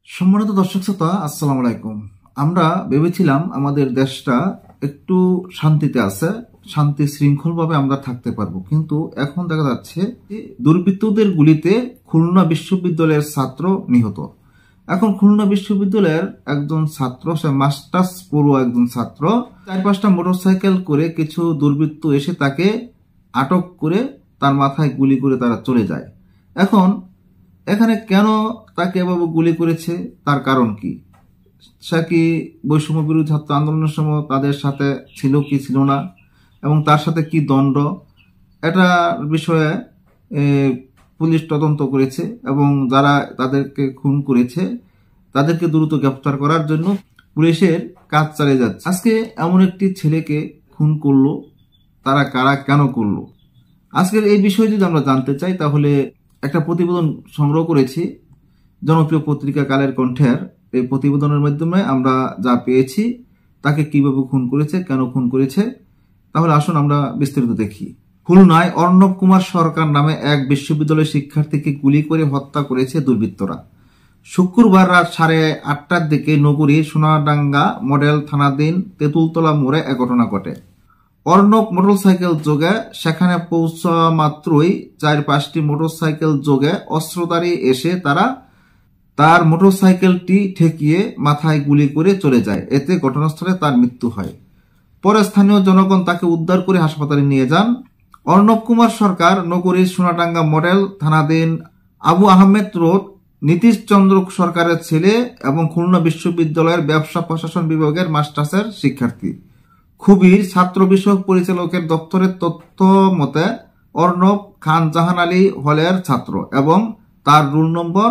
সম্মানিত দর্শক শ্রোতা, আসসালামু আলাইকুম। আমরা ভেবেছিলাম আমাদের দেশটা একটু শান্তিতে আছে, শান্তি শৃঙ্খলভাবে আমরা থাকতে পারবো, কিন্তু এখন দেখা যাচ্ছে দুর্বৃত্তদের গুলিতে খুলনা বিশ্ববিদ্যালয়ের ছাত্র নিহত। এখন খুলনা বিশ্ববিদ্যালয়ের একজন ছাত্র, সে মাস্টার্স পড়ুয়া একজন ছাত্র, 4-5টা মোটরসাইকেল করে কিছু দুর্বৃত্ত এসে তাকে আটক করে তার মাথায় গুলি করে তারা চলে যায়। এখন এখানে কেন তাকে এভাবে গুলি করেছে, তার কারণ কি? সে কি বৈষম্য বিরোধী ছাত্র আন্দোলনের সময় তাদের সাথে ছিল কি ছিল না, এবং তার সাথে কি দণ্ড, এটা বিষয়ে পুলিশ তদন্ত করেছে এবং যারা তাদেরকে খুন করেছে তাদেরকে দ্রুত গ্রেফতার করার জন্য পুলিশের কাজ চালিয়ে যাচ্ছে। আজকে এমন একটি ছেলেকে খুন করলো, তারা কারা, কেন করলো, আজকের এই বিষয়ে যদি আমরা জানতে চাই তাহলে একটা প্রতিবেদন সংগ্রহ করেছি জনপ্রিয় পত্রিকা কালের কণ্ঠের। এই প্রতিবেদনের মাধ্যমে আমরা যা পেয়েছি, তাকে কিভাবে খুন করেছে, কেন খুন করেছে, তাহলে আসুন আমরা বিস্তারিত দেখি। খুলনায় অর্ণব কুমার সরকার নামে এক বিশ্ববিদ্যালয়ের শিক্ষার্থীকে গুলি করে হত্যা করেছে দুর্বৃত্তরা। শুক্রবার রাত 8:30টার দিকে নগরীর সোনাডাঙ্গা মডেল থানাধীন তেঁতুলতলা মোড়ে এ ঘটনা ঘটে। অর্ণব মোটরসাইকেল যোগে সেখানে পৌঁছা মাত্রই 4-5টি মোটরসাইকেল যোগে অস্ত্রধারী এসে তার মোটরসাইকেলটি ঠেকিয়ে মাথায় গুলি করে চলে যায়। এতে ঘটনাস্থলে তার মৃত্যু হয়। পরে স্থানীয় জনগণ তাকে উদ্ধার করে হাসপাতালে নিয়ে যান। অর্ণব কুমার সরকার নগরীর সোনাডাঙ্গা মডেল থানাধীন আবু আহমেদ রোড নীতিশ চন্দ্র সরকারের ছেলে এবং খুলনা বিশ্ববিদ্যালয়ের ব্যবসা প্রশাসন বিভাগের মাস্টার্সের শিক্ষার্থী। খুবির ছাত্র বিষয়ক পরিচালকের দপ্তরের তথ্য মতে অর্ণব খান জাহান আলী হলের ছাত্র এবং তার রোল নম্বর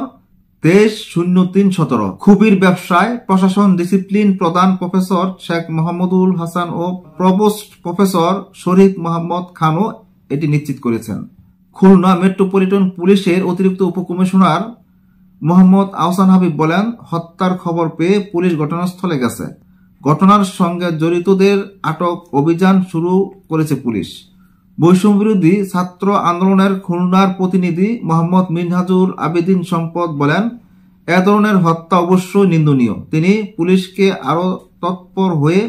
230317। খুবির ব্যবসায় প্রশাসন ডিসিপ্লিন প্রধান প্রফেসর শেখ মোহাম্মদুল হাসান ও প্রভোস্ট প্রফেসর শরীফ মোহাম্মদ খানও এটি নিশ্চিত করেছেন। খুলনা মেট্রোপলিটন পুলিশের অতিরিক্ত উপকমিশনার মোহাম্মদ আহসান হাবিব বলেন, হত্যার খবর পেয়ে পুলিশ ঘটনাস্থলে গেছে। ঘটনার সঙ্গে জড়িতদের আটক অভিযান শুরু করেছে পুলিশ। বৈষম্য বিরোধী ছাত্র আন্দোলনের খুলনার প্রতিনিধি মোহাম্মদ মিনহাজুল আবেদিন সম্পদ বলেন, এ ধরনের হত্যা অবশ্যই নিন্দনীয়। তিনি পুলিশকে আরো তৎপর হয়ে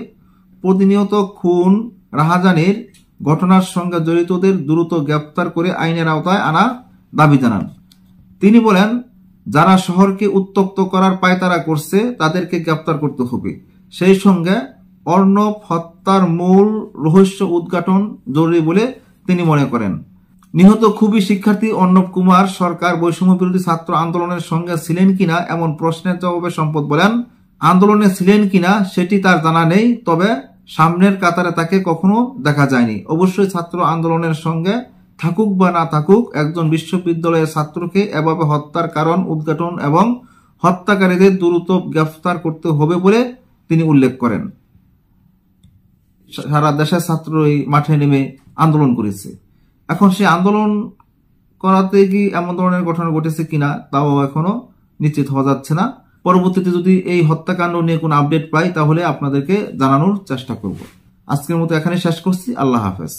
প্রতিনিয়ত খুন রাহাজানির ঘটনার সঙ্গে জড়িতদের দ্রুত গ্রেফতার করে আইনের আওতায় আনা দাবি জানান। তিনি বলেন, যারা শহরকে উত্তপ্ত করার পায়তারা করছে তাদেরকে গ্রেফতার করতে হবে। সেই সঙ্গে অর্ণব হত্যার মূল রহস্য উদ্ঘাটন জরুরি বলে তিনি মনে করেন। নিহত খুবই শিক্ষার্থী অর্ণব কুমার সরকার বৈষম্য বিরোধী ছাত্র আন্দোলনের সঙ্গে ছিলেন কিনা এমন প্রশ্নের জবাবে সম্পদ বলেন, আন্দোলনে ছিলেন কিনা সেটি তার জানা নেই, তবে সামনের কাতারে তাকে কখনো দেখা যায়নি। অবশ্যই ছাত্র আন্দোলনের সঙ্গে থাকুক বা না থাকুক, একজন বিশ্ববিদ্যালয়ের ছাত্রকে এভাবে হত্যার কারণ উদ্ঘাটন এবং হত্যাকারীদের দ্রুত গ্রেফতার করতে হবে বলে তিনি উল্লেখ করেন। সারা দেশের ছাত্র এই মাঠে নেমে আন্দোলন করেছে। এখন সে আন্দোলন করাতে কি এমন ধরনের ঘটনা ঘটেছে কিনা তাও এখনো নিশ্চিত হওয়া যাচ্ছে না। পরবর্তীতে যদি এই হত্যাকাণ্ড নিয়ে কোনো আপডেট পাই তাহলে আপনাদেরকে জানানোর চেষ্টা করব। আজকের মতো এখানে শেষ করছি। আল্লাহ হাফেজ।